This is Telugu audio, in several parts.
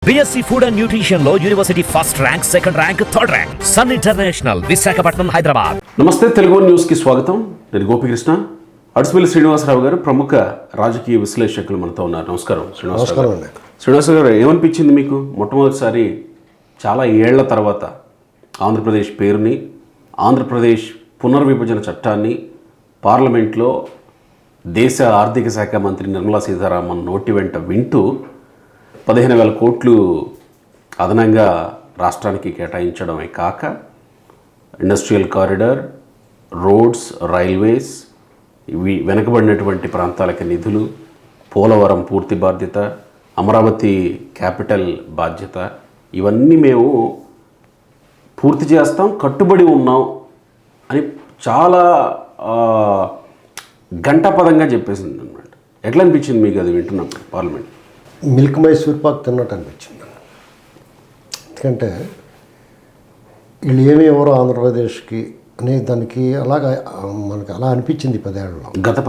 BSc Food and Nutrition లో university first rank, second rank, third rank. Sun international, Visakhapatnam, Hyderabad. నమస్తే, తెలుగు న్యూస్ కి స్వాగతం. నేను గోపికృష్ణ. అడుసుపల్లి శ్రీనివాసరావు గారు ప్రముఖ రాజకీయ విశ్లేషకులు మనతో ఉన్నారు. నమస్కారం శ్రీనివాసరావు గారు. శ్రీనివాసరావు గారు, ఏమనిపించింది మీకు మొట్టమొదటిసారి చాలా ఏళ్ల తర్వాత ఆంధ్రప్రదేశ్ పేరుని, ఆంధ్రప్రదేశ్ పునర్విభజన చట్టాన్ని పార్లమెంట్లో దేశ ఆర్థిక శాఖ మంత్రి నిర్మలా సీతారామన్ నోటి వెంట వింటూ 15,000 కోట్లు అదనంగా రాష్ట్రానికి కేటాయించడమే కాక ఇండస్ట్రియల్ కారిడార్, రోడ్స్, రైల్వేస్, ఇవి వెనుకబడినటువంటి ప్రాంతాలకి నిధులు, పోలవరం పూర్తి బాధ్యత, అమరావతి క్యాపిటల్ బాధ్యత, ఇవన్నీ మేము పూర్తి చేస్తాం, కట్టుబడి ఉన్నాం అని చాలా గంటాపదంగా చెప్పేసింది అనమాట. ఎట్లా అనిపించింది మీకు అది వింటున్నప్పుడు పార్లమెంట్? మిల్క్ మైసూర్ పాక్ తిన్నట్టు అనిపించింది. ఎందుకంటే వీళ్ళు ఏమి ఎవరో ఆంధ్రప్రదేశ్కి అనే దానికి అలాగా మనకు అలా అనిపించింది గత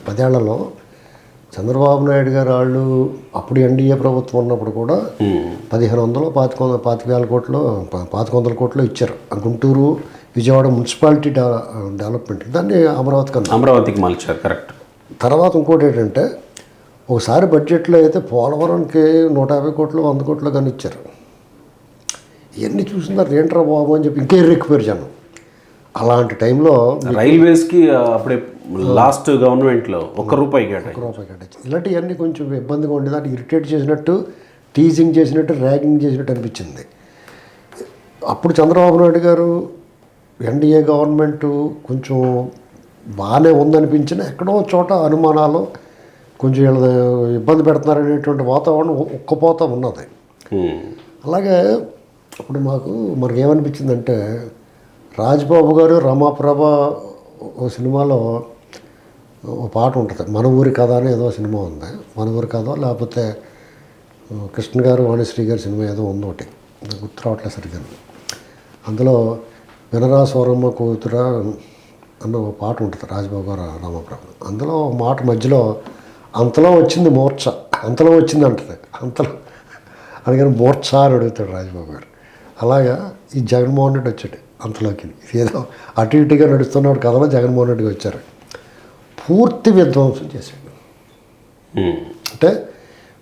పదేళ్లలో చంద్రబాబు నాయుడు గారు వాళ్ళు అప్పుడు ఎన్డీఏ ప్రభుత్వం ఉన్నప్పుడు కూడా 1,500 కోట్లు 1,500 కోట్లు ఇచ్చారు. గుంటూరు, విజయవాడ మున్సిపాలిటీ డెవలప్మెంట్, దాన్ని అమరావతికి మలిచారు. కరెక్ట్. తర్వాత ఇంకోటి ఏంటంటే, ఒకసారి బడ్జెట్లో అయితే పోలవరంకి 150 కోట్లు 100 కోట్లు కానీ ఇచ్చారు. ఇవన్నీ చూసినారు, ఏంట్రా బాబు అని చెప్పి ఇంకే రిక్వైర్ జనం. అలాంటి టైంలో రైల్వేస్కి అప్పుడే లాస్ట్ గవర్నమెంట్లో ₹1 కేటాయించి ఇలాంటివన్నీ కొంచెం ఇబ్బందిగా ఉండేది. అంటే ఇరిటేట్ చేసినట్టు, టీజింగ్ చేసినట్టు, ర్యాగింగ్ చేసినట్టు అనిపించింది. అప్పుడు చంద్రబాబు నాయుడు గారు ఎన్డీఏ గవర్నమెంటు కొంచెం బాగానే ఉందనిపించిన, ఎక్కడో చోట అనుమానాలు, కొంచెం వీళ్ళ ఇబ్బంది పెడుతున్నారనేటువంటి వాతావరణం ఒక్కపోతా ఉన్నది. అలాగే అప్పుడు మనకు ఏమనిపించిందంటే, రాజ్బాబు గారు రమాప్రభ ఓ సినిమాలో ఓ పాట ఉంటుంది, మన ఊరి కథ అని ఏదో సినిమా ఉంది. మన ఊరి కథ, లేకపోతే కృష్ణ గారు వాణిశ్రీ గారి సినిమా ఏదో ఉంది ఒకటి, గుర్తు రావట్లేదు సరిగ్గా. అందులో వినరా సోరమ్మ కూతురా అన్న ఒక పాట ఉంటుంది, రాజ్బాబు గారు రమాప్రభ. అందులో మాట మధ్యలో అంతలో వచ్చింది మూర్ఛ, అంతలో వచ్చింది అంటది, అంతలో అందుకని మూర్ఛ అని అడుగుతాడు రాజ్బాబు గారు. అలాగా ఈ జగన్మోహన్ రెడ్డి వచ్చాడు అంతలోకి. ఏదో అటు ఇటుగా నడుస్తున్నప్పుడు కథలో జగన్మోహన్ రెడ్డి వచ్చారు. పూర్తి విధ్వంసం చేశాడు. అంటే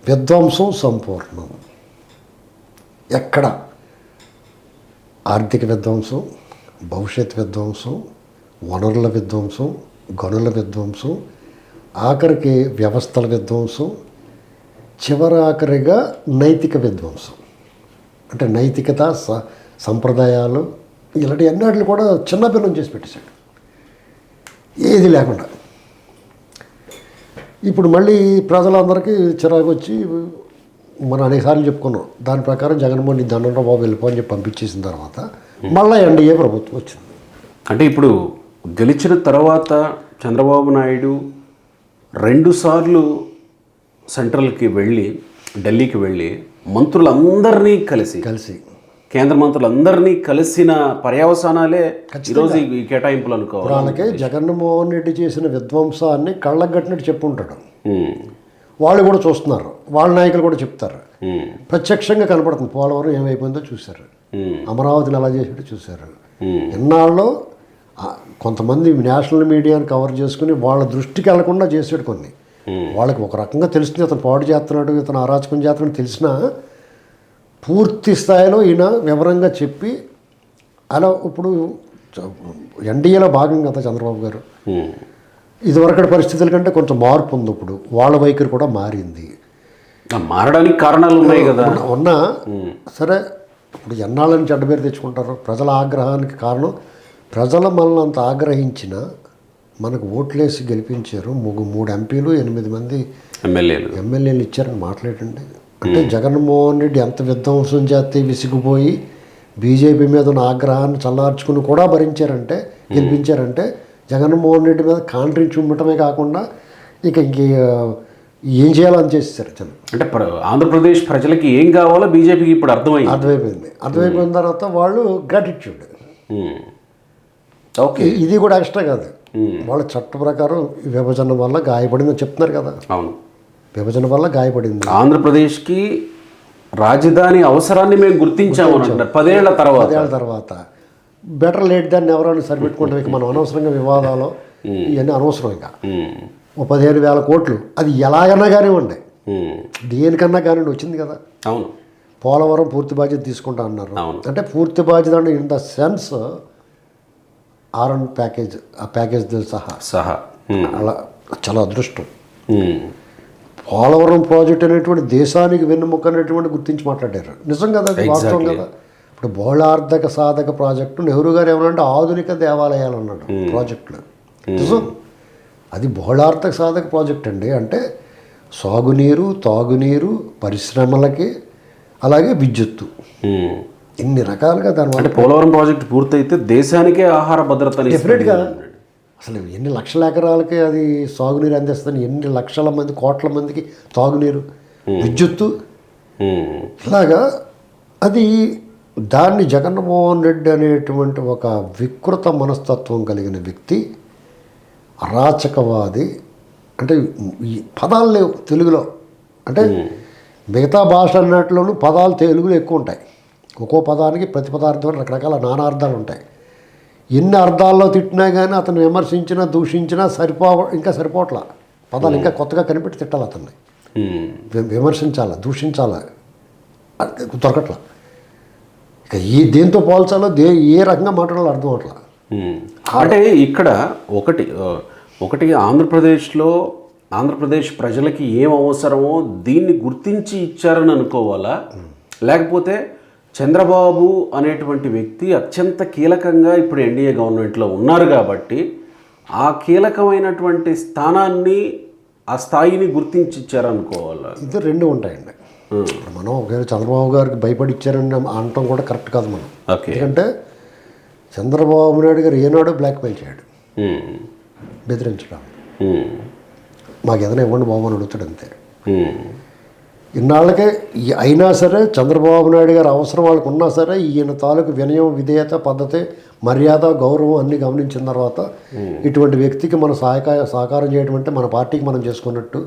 విధ్వంసం సంపూర్ణం. ఎక్కడ ఆర్థిక విధ్వంసం, భవిష్యత్ విధ్వంసం, వనరుల విధ్వంసం, గనుల విధ్వంసం, ఆఖరికి వ్యవస్థల విధ్వంసం, చివరాఖరిగా నైతిక విధ్వంసం. అంటే నైతికత, సంప్రదాయాలు, ఇలాంటి అన్నిటిని కూడా చిన్నభిన్నం చేసి పెట్టేశాడు, ఏది లేకుండా. ఇప్పుడు మళ్ళీ ప్రజలందరికీ చిరాకు వచ్చి, మనం అనేకసార్లు చెప్పుకున్నాం, దాని ప్రకారం జగన్మోహన్ దండంలో బాబు వెళ్ళిపో అని చెప్పి పంపించేసిన తర్వాత మళ్ళీ ఎన్డీఏ ప్రభుత్వం వచ్చింది. అంటే ఇప్పుడు గెలిచిన తర్వాత చంద్రబాబు నాయుడు 2 సార్లు సెంట్రల్కి వెళ్ళి, ఢిల్లీకి వెళ్ళి మంత్రులందరినీ కలిసి కేంద్ర మంత్రులందరినీ కలిసిన పర్యవసానాలే ఈరోజు ఈ కేటాయింపులు అనుకోవాలి. అలాగే జగన్మోహన్ రెడ్డి చేసిన విధ్వంసాన్ని కళ్ళగట్టినట్టు చెప్పుంటాడు. వాళ్ళు కూడా చూస్తున్నారు, వాళ్ళ నాయకులు కూడా చెప్తారు. ప్రత్యక్షంగా కనపడుతుంది. పోలవరం ఏమైపోయిందో చూశారు, అమరావతిని ఎలా చేసాడో చూశారు. ఎన్నాళ్ళు కొంతమంది నేషనల్ మీడియాని కవర్ చేసుకుని వాళ్ళ దృష్టికి వెళ్లకుండా చేసాడు కొన్ని. వాళ్ళకి ఒక రకంగా తెలిసింది, ఇతను పాడు చేస్తున్నాడు, ఇతను అరాచకం చేస్తున్నాడు తెలిసినా పూర్తి స్థాయిలో ఈయన వివరంగా చెప్పి, అలా ఇప్పుడు ఎన్డీఏలో భాగం కదా చంద్రబాబు గారు. ఇదివరకటి పరిస్థితుల కంటే కొంచెం మార్పు ఉంది. ఇప్పుడు వాళ్ళ వైఖరి కూడా మారింది. మారడానికి కారణాలు ఉన్నాయి కదా ఉన్నా సరే. ఇప్పుడు ఎన్నాళ్ళని చెడ్డ పేరు తెచ్చుకుంటారు. ప్రజల ఆగ్రహానికి కారణం, ప్రజల మనల్ని అంత ఆగ్రహించిన, మనకు ఓట్లేసి గెలిపించారు. 3 ఎంపీలు 8 మంది ఎమ్మెల్యేలు ఇచ్చారని మాట్లాడండి. అంటే జగన్మోహన్ రెడ్డి ఎంత విధ్వంసం చేస్తే విసిగిపోయి బీజేపీ మీద ఉన్న ఆగ్రహాన్ని చల్లార్చుకుని కూడా భరించారంటే, గెలిపించారంటే, జగన్మోహన్ రెడ్డి మీద కాంట్రించి ఉండటమే కాకుండా ఇక ఏం చేయాలని చేసేసారు జనం. అంటే ఆంధ్రప్రదేశ్ ప్రజలకి ఏం కావాలో బీజేపీకి ఇప్పుడు అర్థమైపోయిన తర్వాత వాళ్ళు గ్రాటిట్యూడ్. ఓకే, ఇది కూడా ఎక్స్ట్రా కాదు. వాళ్ళ చట్ట ప్రకారం విభజన వల్ల గాయపడిందని చెప్తున్నారు కదా. అవును, విభజన వల్ల గాయపడింది. ఆంధ్రప్రదేశ్కి రాజధాని అవసరాన్ని మేము గుర్తించాము అని అంటున్నారు 10 ఏళ్ల తర్వాత. 10 ఏళ్ల తర్వాత బెటర్ లేట్ దాన్ని ఎవరైనా సరిపెట్టుకుంటాం. ఇక మనం అనవసరంగా వివాదాలు ఇవన్నీ అనవసరం. ఇంకా ఓ 15,000 కోట్లు అది ఎలాగన్నా కానివ్వండి, దేనికన్నా కానివ్వండి వచ్చింది కదా. అవును, పోలవరం పూర్తి బాధ్యత తీసుకుంటా అన్నారు. అంటే పూర్తి బాధ్యత అంటే in the sense R&D package, ఆ ప్యాకేజ్ సహా అలా చాలా అదృష్టం. పోలవరం ప్రాజెక్ట్ అనేటువంటి దేశానికి వెన్నుముక్క అనేటువంటి గుర్తించి మాట్లాడారు. నిజం కదా, అది వాస్తవం కదా. ఇప్పుడు బహుళార్థక సాధక ప్రాజెక్టు నెహ్రూ గారు ఏమన్నా ఆధునిక దేవాలయాలు అన్నాడు ప్రాజెక్టులు. నిజం, అది బహుళార్థక సాధక ప్రాజెక్ట్ అండి. అంటే సాగునీరు, తాగునీరు, పరిశ్రమలకి, అలాగే విద్యుత్తు, ఇన్ని రకాలుగా దానివల్ల. అంటే పోలవరం ప్రాజెక్ట్ పూర్తయితే దేశానికే ఆహార భద్రత డెఫినెట్గా అసలు ఎన్ని లక్షల ఎకరాలకి అది సాగునీరు అందిస్తుంది, ఎన్ని లక్షల మంది, కోట్ల మందికి తాగునీరు, విద్యుత్తు, ఇలాగా అది. దాన్ని జగన్మోహన్ రెడ్డి అనేటువంటి ఒక వికృత మనస్తత్వం కలిగిన వ్యక్తి, అరాచకవాది. అంటే ఈ పదాలు లేవు తెలుగులో. అంటే మిగతా భాష అన్నట్లోనూ పదాలు తెలుగులో ఎక్కువ ఉంటాయి. ఒక్కో పదానికి ప్రతి పదార్థం రకరకాల నానార్థాలు ఉంటాయి. ఎన్ని అర్థాల్లో తిట్టినా కానీ అతను విమర్శించినా దూషించినా ఇంకా సరిపోవట్లా. పదాలు ఇంకా కొత్తగా కనిపెట్టి తిట్టాలి అతన్ని, విమర్శించాలా, దూషించాలా, దొరకట్లా. ఇక దేంతో పోల్చాలో ఏ రకంగా మాట్లాడాలో అర్థం అవట్లా. అంటే ఇక్కడ ఒకటి ఆంధ్రప్రదేశ్ ప్రజలకి ఏం అవసరమో దీన్ని గుర్తించి ఇచ్చారని అనుకోవాలా, లేకపోతే చంద్రబాబు అనేటువంటి వ్యక్తి అత్యంత కీలకంగా ఇప్పుడు ఎన్డీఏ గవర్నమెంట్లో ఉన్నారు కాబట్టి ఆ కీలకమైనటువంటి ఆ స్థాయిని గుర్తించి ఇచ్చారనుకోవాలా? ఇది రెండు ఉంటాయండి. మనం ఒకవేళ చంద్రబాబు గారికి భయపడి ఇచ్చారని అనటం కూడా కరెక్ట్ కాదు మనం. ఎందుకంటే చంద్రబాబు నాయుడు గారు ఏనాడు బ్లాక్మెయిల్ చేయడు, బెదిరించడం, మాకు ఏదైనా ఇవ్వండి బాబు అని అడుగుతాడు అంతే. ఇన్నాళ్ళకే అయినా సరే చంద్రబాబు నాయుడు గారు అవసరం వాళ్ళకు ఉన్నా సరే ఈయన తాలూకు వినయం, విధేయత, పద్ధతి, మర్యాద, గౌరవం అన్నీ గమనించిన తర్వాత ఇటువంటి వ్యక్తికి మనం సహకారం చేయడం అంటే మన పార్టీకి మనం చేసుకున్నట్టు,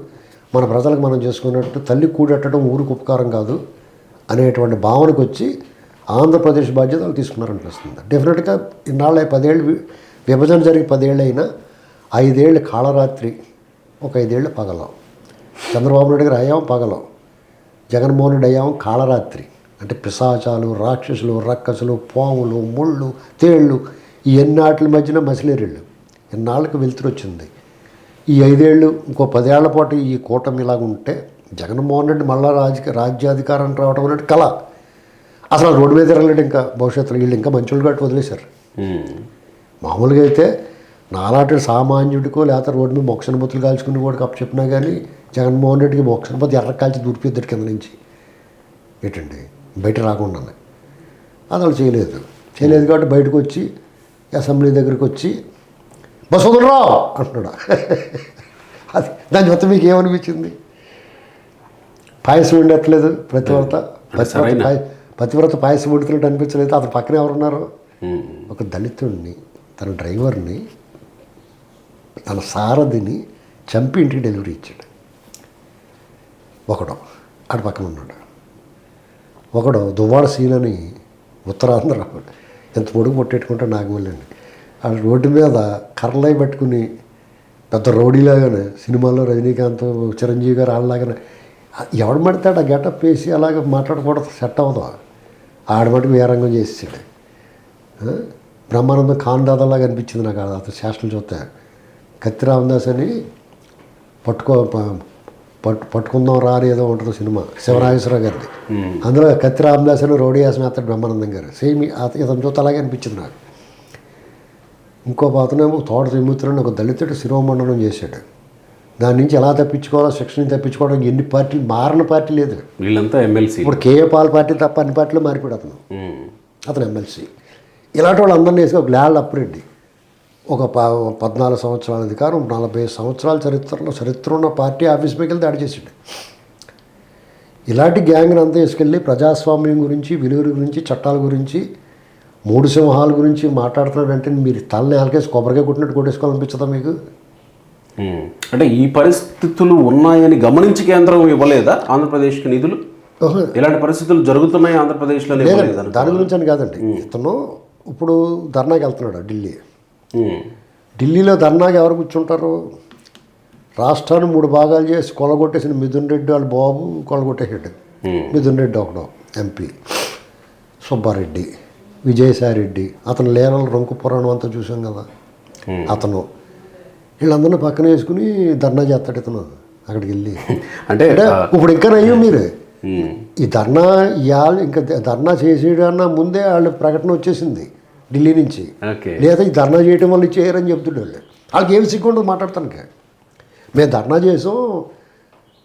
మన ప్రజలకు మనం చేసుకున్నట్టు, తల్లి కూడెట్టడం ఊరికి ఉపకారం కాదు అనేటువంటి భావనకు వచ్చి ఆంధ్రప్రదేశ్ బాధ్యతలు తీసుకున్నారనిపిస్తుంది. డెఫినెట్గా ఇన్నాళ్ళ 10 ఏళ్ళు విభజన జరిగి 10 ఏళ్ళు అయినా 5 ఏళ్ళు కాళరాత్రి, ఒక 5 ఏళ్ళు పగలం. చంద్రబాబు నాయుడు గారు అయ్యాం పగలం, జగన్మోహన్ రెడ్డి అయ్యాం కాళరాత్రి. అంటే పిశాచాలు, రాక్షసులు, రక్కసులు, పాములు, ముళ్ళు, తేళ్ళు, ఈ ఎన్నాటి మధ్యన మసిలేరిళ్ళు. ఎన్నాళ్ళకి వెలుతురు వచ్చింది. ఈ 5 ఏళ్ళు ఇంకో 10 ఏళ్ల పాటు ఈ కూటమి ఇలాగ ఉంటే జగన్మోహన్ రెడ్డి మళ్ళా రాజ్యాధికారం రావడం అనేది కళ. అసలు రోడ్డు మీద తిరగలేడు ఇంకా భవిష్యత్తులో. వీళ్ళు ఇంకా మంచోళ్ళు గట్టి వదిలేశారు. మామూలుగా అయితే నాలాంటి సామాన్యుడికో లేకపోతే రోడ్డు మీద మొక్షనబతులు కాల్చుకుని కూడా కప్పు చెప్పినా కానీ జగన్మోహన్ రెడ్డికి మొక్షనబతి ఎర్ర కాల్చి దూరిపిద్దరు కింద నుంచి ఏంటండి బయట రాకుండా. అది వాళ్ళు చేయలేదు కాబట్టి బయటకు వచ్చి అసెంబ్లీ దగ్గరికి వచ్చి బస్ వదలరావు అంటున్నాడు. అది దాని మొత్తం మీకు ఏమనిపించింది? పాయసం ఉండట్లేదు, పతివ్రత పాయసం ఉడుతున్నట్టు అనిపించలేదు. అతను పక్కన ఎవరున్నారు? ఒక దళితుడిని, తన డ్రైవర్ని, తన సారథిని చంపి ఇంటికి డెలివరీ ఇచ్చాడు. ఒకడు ఆడ పక్కన ఉన్నాడు. ఒకడు దువ్వాడ సీనని ఉత్తరాంధ్ర ఎంత పొడుగు పొట్టెట్టుకుంటే నాగమల్లండి. ఆ రోడ్డు మీద కర్రలై పట్టుకుని పెద్ద రౌడీలాగానే సినిమాల్లో రజనీకాంత్, చిరంజీవి గారు వాళ్ళలాగానే ఎవడు పడతాడు ఆ గెటప్ వేసి అలాగ మాట్లాడకూడదు, సెట్ అవ్వదు. ఆడమటుకు వేరంగం చేసాడు. బ్రహ్మానందం కాందాదలాగా అనిపించింది నాకు అతను శాస్త్రం చూస్తే. కత్తి రామదాస్ అని పట్టుకుందాం రాని ఏదో ఉంటుంది సినిమా, శివనాగేశ్వరరావు గారిది. అందులో కత్తి రామదాస్ అని రౌడీ వేసం వేస్తాడు బ్రహ్మానందం గారు. సేమ్ ఇతను చూస్తే అలాగే అనిపించింది నాకు. ఇంకో అతనేమో తోట తిమ్ముతున్న ఒక దళితుడు శిరోమండనం చేశాడు. దాని నుంచి ఎలా తప్పించుకోవాలో, శిక్షణ నుంచి తప్పించుకోవడం ఎన్ని పార్టీలు మారిన పార్టీ లేదు. వీళ్ళంతా ఎమ్మెల్సీ. ఇప్పుడు కేఏ పాల్ పార్టీ తప్ప అన్ని పార్టీలో మారిపోయాడు అతను ఎమ్మెల్సీ. ఇలాంటి వాళ్ళు అందరినీ వేసి ఒక గ్లాడ్ అప్రెడ్డి ఒక 14 సంవత్సరాల అధికారం, 40 సంవత్సరాల చరిత్ర ఉన్న పార్టీ ఆఫీస్ మీకు వెళ్ళి దాడి చేసాడు. ఇలాంటి గ్యాంగ్ని అంతా వేసుకెళ్ళి ప్రజాస్వామ్యం గురించి, విలువల గురించి, చట్టాల గురించి, 3 సింహాల గురించి మాట్లాడుతున్నాడంటే మీరు తలని ఆలకేసి కొబ్బరికాయ కొట్టినట్టు కొట్టేసుకోవాలనిపించదా మీకు? అంటే ఈ పరిస్థితులు ఉన్నాయని గమనించి కేంద్రం ఇవ్వలేదా ఆంధ్రప్రదేశ్కి నిధులు? ఇలాంటి పరిస్థితులు జరుగుతున్నాయి ఆంధ్రప్రదేశ్లో? లేదండి, దాని గురించి అని కాదండి. ఇతను ఇప్పుడు ధర్నాకి వెళ్తున్నాడు ఢిల్లీ. ఢిల్లీలో ధర్నాకి ఎవరు కూర్చుంటారు? రాష్ట్రాన్ని 3 భాగాలు చేసి కొలగొట్టేసిన మిథున్ రెడ్డి వాళ్ళ బాబు కొలగొట్టేసాడు. మిథున్ రెడ్డి ఒకడు ఎంపీ, సుబ్బారెడ్డి, విజయసాయిరెడ్డి, అతను లేనల్ రంకు పురాణం అంతా చూసాం కదా, అతను వీళ్ళందరినీ పక్కన వేసుకుని ధర్నా చేస్తాడు ఇతను అక్కడికి వెళ్ళి. అంటే ఇప్పుడు ఇంకా నయ్యం మీరు ఈ ధర్నా ఇంకా ధర్నా చేసేయడన్నా ముందే వాళ్ళ ప్రకటన వచ్చేసింది ఢిల్లీ నుంచి. లేదా ఈ ధర్నా చేయడం వల్ల చేయరని చెప్తుండే వాళ్ళు. వాళ్ళకి ఏమి సిగ్గుండదు మాట్లాడతానికి. మేము ధర్నా చేసాం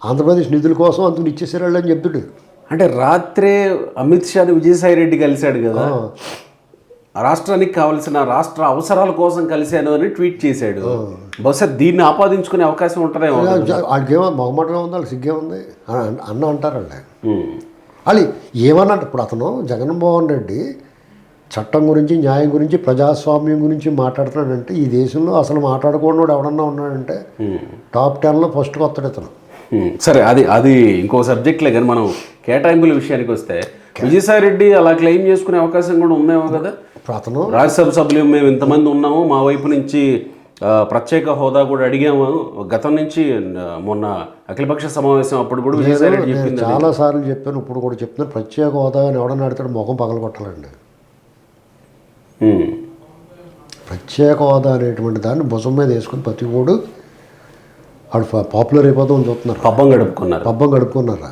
ఆంధ్రప్రదేశ్ నిధుల కోసం అందుకు ఇచ్చేసారు వాళ్ళు అని చెప్తుండే. అంటే రాత్రే అమిత్ షాని విజయసాయి రెడ్డి కలిశాడు కదా, రాష్ట్రానికి కావాల్సిన రాష్ట్ర అవసరాల కోసం కలిశాను అని ట్వీట్ చేశాడు. బహుశా దీన్ని ఆపాదించుకునే అవకాశం ఉంటుందేమో. వాళ్ళకేమో మొహమాటంగా ఉంది, వాళ్ళకి సిగ్గే ఉంది అన్న అంటారు వాళ్ళు. వాళ్ళు ఏమన్నా ఇప్పుడు అతను జగన్మోహన్ రెడ్డి చట్టం గురించి, న్యాయం గురించి, ప్రజాస్వామ్యం గురించి మాట్లాడుతున్నాడంటే ఈ దేశంలో అసలు మాట్లాడకూడదు ఎవడన్నా ఉన్నాడంటే టాప్ 10లో ఫస్ట్కి వస్తాడు ఇతను. సరే, అది ఇంకో సబ్జెక్ట్లే. కానీ మనం కేటాయింపుల విషయానికి వస్తే విజయసాయి రెడ్డి అలా క్లెయిమ్ చేసుకునే అవకాశం కూడా ఉందేమో కదా. అతను రాజ్యసభ సభ్యులు మేము ఇంతమంది ఉన్నాము, మా వైపు నుంచి ప్రత్యేక హోదా కూడా అడిగాము. గతం నుంచి మొన్న అఖిలపక్ష సమావేశం అప్పుడు కూడా విజయసాయి రెడ్డి చెప్పింది. చాలాసార్లు చెప్పాను, ఇప్పుడు కూడా చెప్తున్నాను, ప్రత్యేక హోదా అని ఎవడన్నా అడిగితే ముఖం పగలగొట్టాలండి. ప్రత్యేక హోదా అనేటువంటి దాన్ని భుజం మీద వేసుకుని ప్రతి ఓడు వాడు పాపులర్ అయిపోతామని చూస్తున్నారు. పబ్బం గడుపుకున్నారా?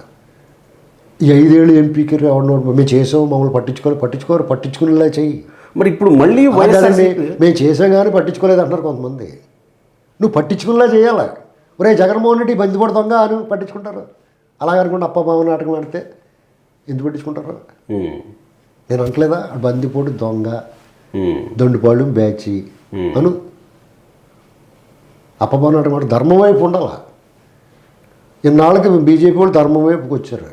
ఈ 5 ఏళ్ళు ఎంపీకి ఎవడో మేము చేసాం, మమ్మల్ని పట్టించుకునేలా చెయ్యి. మరి ఇప్పుడు మళ్ళీ మేము చేసాం కానీ పట్టించుకోలేదు అంటున్నారు కొంతమంది. నువ్వు పట్టించుకునేలా చేయాలి. ఒరే జగన్మోహన్ రెడ్డి బందిపోటు దొంగ అని పట్టించుకుంటారు. అలాగనుకుంటే అప్ప మామ నాటకం ఆడితే ఎందుకు పట్టించుకుంటారు? నేను అంటలేదా బందిపోటు దొంగ, దొండిపాళ్ళు బ్యాచి అను. అప్పబాబు నాటకం ఆడ ధర్మం వైపు ఉండాల. ఇన్నాళ్ళకి బీజేపీ వాళ్ళు ధర్మం వైపుకి వచ్చారు.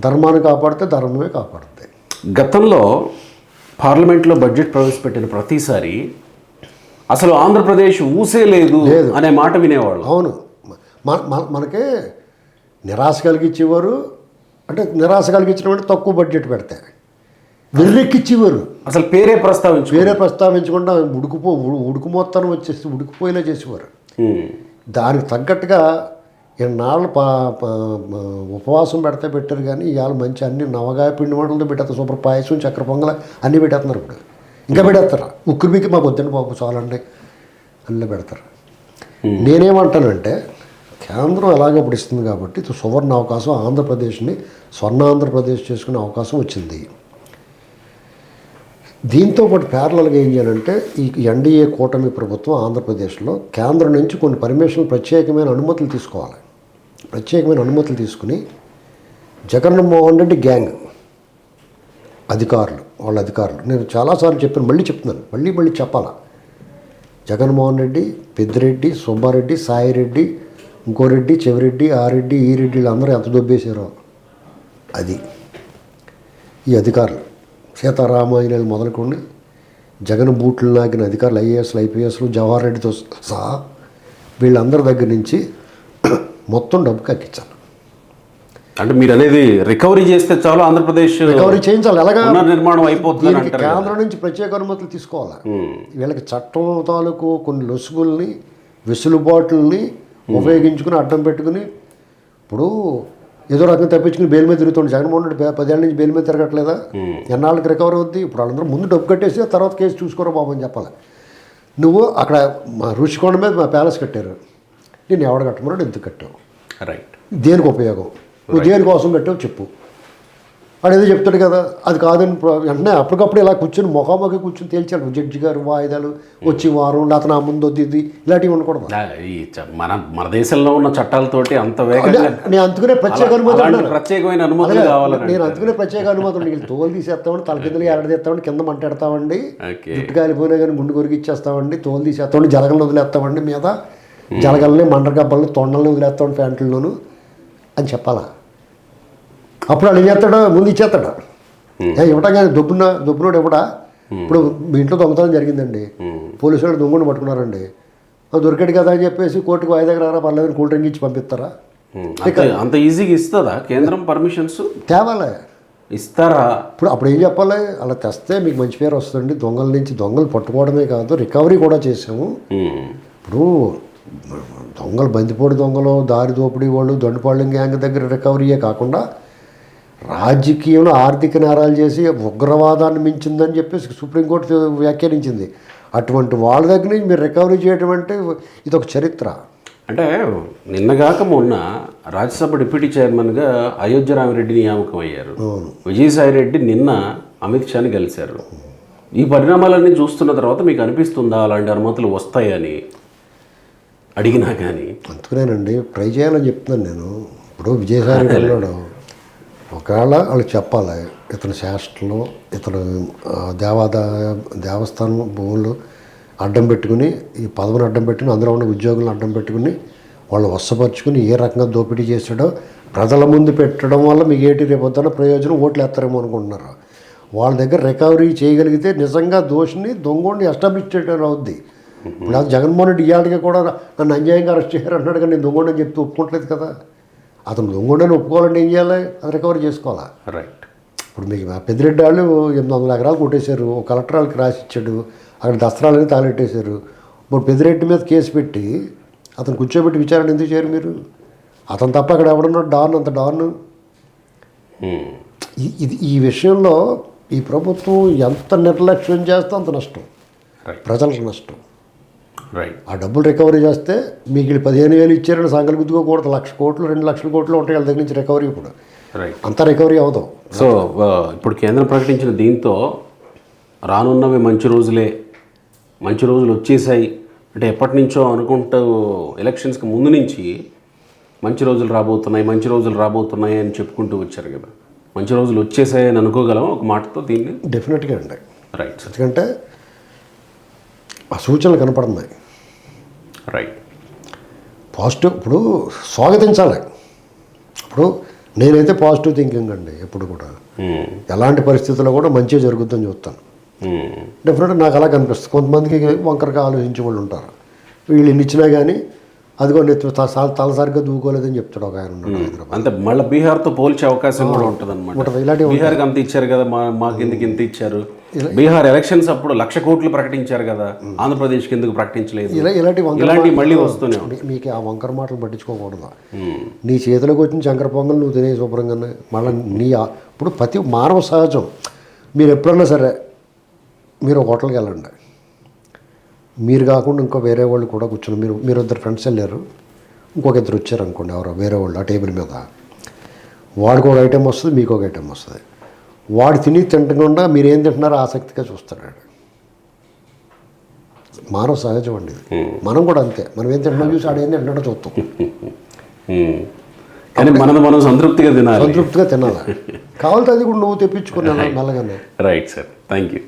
ధర్మాన్ని కాపాడితే ధర్మమే కాపాడుతాయి. గతంలో పార్లమెంట్లో బడ్జెట్ ప్రవేశపెట్టిన ప్రతిసారి అసలు ఆంధ్రప్రదేశ్ ఊసే లేదు అనే మాట వినేవాళ్ళు. అవును, మనకే నిరాశ కలిగించేవారు. అంటే నిరాశ కలిగించినప్పుడు తక్కువ బడ్జెట్ పెడితే వెర్రెక్కిచ్చేవారు. అసలు పేరే ప్రస్తావించకుండా ఉడుకు మొత్తం వచ్చేసి ఉడికిపోయేలా చేసేవారు. దానికి తగ్గట్టుగా ఇన్నాళ్ళు ఉపవాసం పెట్టారు కానీ ఇవాళ మంచి అన్ని నవగాయ పిండి వంటలతో పెట్టేస్తారు. సూపర్ పాయసం, చక్కెర పొంగల అన్నీ పెట్టేస్తున్నారు. ఇప్పుడు ఇంకా పెట్టేస్తారు. ఉక్కిరికి మాకు వద్దండి బాబు చాలండి అన్నీ పెడతారు. నేనేమంటానంటే కేంద్రం ఎలాగ ఇప్పుడు ఇస్తుంది కాబట్టి సువర్ణ అవకాశం, ఆంధ్రప్రదేశ్ని స్వర్ణాంధ్రప్రదేశ్ చేసుకునే అవకాశం వచ్చింది. దీంతో పాటు ప్యారలల్గా ఏం చేయాలంటే ఈ ఎన్డీఏ కూటమి ప్రభుత్వం ఆంధ్రప్రదేశ్లో కేంద్రం నుంచి కొన్ని పర్మిషన్లు ప్రత్యేకమైన అనుమతులు తీసుకోవాలి. ప్రత్యేకమైన అనుమతులు తీసుకుని జగన్మోహన్ రెడ్డి గ్యాంగ్ వాళ్ళ అధికారులు నేను చాలాసార్లు చెప్పాను, మళ్ళీ చెప్తున్నాను, మళ్ళీ చెప్పాలా. జగన్మోహన్ రెడ్డి, పెద్దిరెడ్డి, సుబ్బారెడ్డి, సాయిరెడ్డి, ఇంకో రెడ్డి, చెవిరెడ్డి, ఆ రెడ్డి, ఈ రెడ్డి వీళ్ళందరూ ఎంత దొబ్బేశారో అది. ఈ అధికారులు సీతారామాయణాలు మొదలుకొని జగన్ బూట్లు నాగిన అధికారులు, ఐఏఎస్లు, ఐపీఎస్లు, జవహర్ రెడ్డితో సహా వీళ్ళందరి దగ్గర నుంచి మొత్తం డబ్బు కక్కించాలి. అంటే మీరు అనేది రికవరీ చేస్తే చాలు, ఆంధ్రప్రదేశ్ రికవరీ చేయించాలి. ఎలాగా నిర్మాణం అయిపోతుంది. కేంద్రం నుంచి ప్రత్యేక అనుమతులు తీసుకోవాలి. వీళ్ళకి చట్టం తాలూకు కొన్ని లొసుగుల్ని, వెసులుబాటుల్ని ఉపయోగించుకుని అడ్డం పెట్టుకుని ఇప్పుడు ఏదో రకంగా తప్పించుకుని బెయిల్ మీద తిరుగుతుంది. జగన్మోహన్ రెడ్డి 10 ఏళ్ళ నుంచి బెయిల్ మీద తిరగట్లేదా? ఎన్నాళ్ళకి రికవరీ అవుద్ది? ఇప్పుడు వాళ్ళందరూ ముందు డబ్బు కట్టేసి తర్వాత కేసు చూసుకోరా బాబు అని చెప్పాలి. నువ్వు అక్కడ మా ఋషికొండ మీద మా ప్యాలెస్ కట్టారు, నేను ఎవడ కట్టమన్నాడు, ఎందుకు కట్టావు, రైట్, దేనికి ఉపయోగం, నువ్వు దేనికోసం కట్టావు చెప్పు. వాడు ఏదో చెప్తాడు కదా, అది కాదని వెంటనే అప్పటికప్పుడు ఇలా కూర్చొని ముఖాముఖి కూర్చొని తేల్చాడు జడ్జి గారు. వాయిదాలు వచ్చి వారం లేకపోతే నా ముందు వద్ది ఇలాంటివి ఉండకూడదు. మన దేశంలో ఉన్న చట్టాలతోటి అంత వేగంగా నేను అందుకునే ప్రత్యేక అనుమతి, ప్రత్యేకమైన అనుమతులు కావాలి. నేను అందుకునే ప్రత్యేక అనుమతులు. నీకు తోలు తీసేస్తామండి, తల కిందలు ఎరడదీస్తామండి, కింద మంట ఎడతామండి, జుట్టు కాలిపోయినా కానీ గుండు కొరికి ఇచ్చేస్తామండి, తోలు తీసేస్తామండి, జలగలను వదిలేస్తామండి, మీద జలగల్ని మండగబ్బల్ని తొండల్ని వదిలేస్తామండి ప్యాంట్లలోను అని చెప్పాలా. అప్పుడు వాళ్ళు ఏం చేస్తాడో ముందు ఇచ్చేస్తాడు. ఇవ్వటం కానీ దొబ్బునోడు ఇవ్వడా. ఇప్పుడు మీ ఇంట్లో దొంగతనం జరిగిందండి, పోలీసు వాళ్ళు దొంగను పట్టుకున్నారండి, దొరికాడు కదా అని చెప్పేసి కోర్టుకు వాయిదాకి రారా పర్లేదని కూల్ డ్రింక్ ఇచ్చి పంపిస్తారా? అంత ఈజీగా ఇస్తుందా కేంద్రం పర్మిషన్స్? తేవాలే. ఇస్తారా? అప్పుడు ఏం చెప్పాలి, అలా తెస్తే మీకు మంచి పేరు వస్తుంది. దొంగల నుంచి దొంగలు పట్టుకోవడమే కాదు, రికవరీ కూడా చేసాము. ఇప్పుడు దొంగలు, బందిపోటు దొంగలు, దారి దోపిడీ వాళ్ళు, దొండపాళ్ళెం గ్యాంగ్ దగ్గర రికవరీయే కాకుండా రాజకీయంలో ఆర్థిక నేరాలు చేసి ఉగ్రవాదాన్ని మించిందని చెప్పేసి సుప్రీంకోర్టు వ్యాఖ్యానించింది. అటువంటి వాళ్ళ దగ్గర నుంచి మీరు రికవరీ చేయడం అంటే ఇది ఒక చరిత్ర. అంటే నిన్నగాక మొన్న రాజ్యసభ డిప్యూటీ చైర్మన్గా అయోధ్య రామిరెడ్డి నియామకం అయ్యారు. విజయసాయిరెడ్డి నిన్న అమిత్ షాని కలిశారు. ఈ పరిణామాలన్నీ చూస్తున్న తర్వాత మీకు అనిపిస్తుందా అలాంటి అనుమతులు వస్తాయని అడిగినా కానీ? అందుకునేనండి ట్రై చేయాలని చెప్తున్నాను నేను. ఇప్పుడు విజయసాయిరెడ్డి అన్నాడు, ఒకవేళ వాళ్ళకి చెప్పాలి ఇతను శాస్త్రంలో ఇతను దేవస్థానం భూములు అడ్డం పెట్టుకుని, ఈ పదవిని అడ్డం పెట్టుకుని, అందులో ఉన్న ఉద్యోగులను అడ్డం పెట్టుకుని వాళ్ళు వశపరుచుకుని ఏ రకంగా దోపిడీ చేసాడో ప్రజల ముందు పెట్టడం వల్ల మీకు ఏంటి రేపొద్దున ప్రయోజనం, ఓట్లు వేస్తారేమో అనుకుంటున్నారు. వాళ్ళ దగ్గర రికవరీ చేయగలిగితే నిజంగా దోషిని దొంగోడిని ఎస్టాబ్లిష్ చేయడం అవుద్ది. ఇప్పుడు జగన్మోహన్ రెడ్డి ఇవాళకి కూడా నన్ను అన్యాయంగా అరెస్ట్ చేశారు అన్నాడు, కానీ నేను దొంగోడని చెప్తే ఒప్పుకోవట్లేదు కదా. అతను దొంగోడని ఒప్పుకోవాలంటే ఏం చేయాలి, అది రికవరీ చేసుకోవాలా. రైట్. ఇప్పుడు మీకు మా పెద్దిరెడ్డి వాళ్ళు 800 ఎకరాలు కొట్టేశారు, ఒక కలెక్టర్ వాళ్ళకి రాసి ఇచ్చాడు, అక్కడ దస్త్రాలని తాళెట్టేశారు. ఇప్పుడు పెద్దిరెడ్డి మీద కేసు పెట్టి అతను కూర్చోబెట్టి విచారణ ఎందుకు చేయరు మీరు? అతను తప్ప అక్కడ ఎవడున్నాడు డాన్, అంత డాన్. ఈ విషయంలో ఈ ప్రభుత్వం ఎంత నిర్లక్ష్యం చేస్తే అంత నష్టం, ప్రజలకు నష్టం. రైట్. ఆ డబ్బులు రికవరీ చేస్తే మీకు 15,000 ఇచ్చారని సంఘాలు గుద్దుకోకూడదు. 1,00,000 కోట్లు 2 లక్షల కోట్లు ఉంటాయి వాళ్ళ దగ్గర నుంచి రికవరీ. ఇప్పుడు రైట్. అంతా రికవరీ అవుతాం. సో ఇప్పుడు కేంద్రం ప్రకటించిన దీంతో రానున్నవి మంచి రోజులే, మంచి రోజులు వచ్చేసాయి అంటే ఎప్పటి నుంచో అనుకుంటూ ఎలక్షన్స్కి ముందు నుంచి మంచి రోజులు రాబోతున్నాయి, మంచి రోజులు రాబోతున్నాయి అని చెప్పుకుంటూ వచ్చారు కదా. మంచి రోజులు వచ్చేసాయి అని అనుకోగలం ఒక మాటతో దీన్ని? డెఫినెట్గా అండి. రైట్. ఎందుకంటే ఆ సూచనలు కనపడుతున్నాయి. రైట్. పాజిటివ్ ఇప్పుడు స్వాగతించాలి. ఇప్పుడు నేనైతే పాజిటివ్ థింకింగ్ అండి ఎప్పుడు కూడా. ఎలాంటి పరిస్థితుల్లో కూడా మంచిగా జరుగుతుందని చూస్తాను. డెఫినెట్గా నాకు అలా కనిపిస్తుంది. కొంతమందికి వంకరగా ఆలోచించే వాళ్ళు ఉంటారు. వీళ్ళు ఎన్ని ఇచ్చినా కానీ అదిగో తలసరిగ్గా దూకోలేదని చెప్తాడు ఒక ఆయన ఉన్నాడు హైదరాబాద్. అంటే మళ్ళీ బీహార్తో పోల్చే అవకాశం కూడా ఉంటుంది అనమాట. ఇలాంటి బీహార్కి అంత ఇచ్చారు కదా, మాకు ఎందుకు ఇంత ఇచ్చారు? బీహార్ ఎలక్షన్స్ అప్పుడు 1,00,000 కోట్లు ప్రకటించారు కదా, ఆంధ్రప్రదేశ్కి ఎందుకు ప్రకటించలేదు? ఇలాంటి మళ్ళీ వస్తూనే మీకు ఆ వంకర మాటలు పట్టించుకోకూడదు. నీ చేతిలోకి వచ్చిన చంకర పొంగల్ నువ్వు తినే శుభ్రంగానే మళ్ళీ ఇప్పుడు ప్రతి మానవ సహజం. మీరు ఎప్పుడన్నా సరే మీరు ఒక హోటల్కి వెళ్ళండి, మీరు కాకుండా ఇంకో వేరే వాళ్ళు కూడా కూర్చొని మీరు ఇద్దరు ఫ్రెండ్స్ వెళ్ళారు, ఇంకొక ఇద్దరు వచ్చారు అనుకోండి, ఎవరో వేరే వాళ్ళు ఆ టేబుల్ మీద. వాడికి ఒక ఐటెం వస్తుంది, మీకు ఒక ఐటెం వస్తుంది. వాడు తినకుండా మీరు ఏం తింటున్నారో ఆసక్తిగా చూస్తాడు. మానవ సహజం అండి ఇది. మనం కూడా అంతే, మనం ఏం తింటున్నా చూసి ఆడు ఏం తింటున్నాడో చూస్తాం. కానీ మనం సంతృప్తిగా తినాలి. కావాలంటే అది కూడా నువ్వు తెప్పించుకున్నాను మెల్లగానే. Right sir, thank you.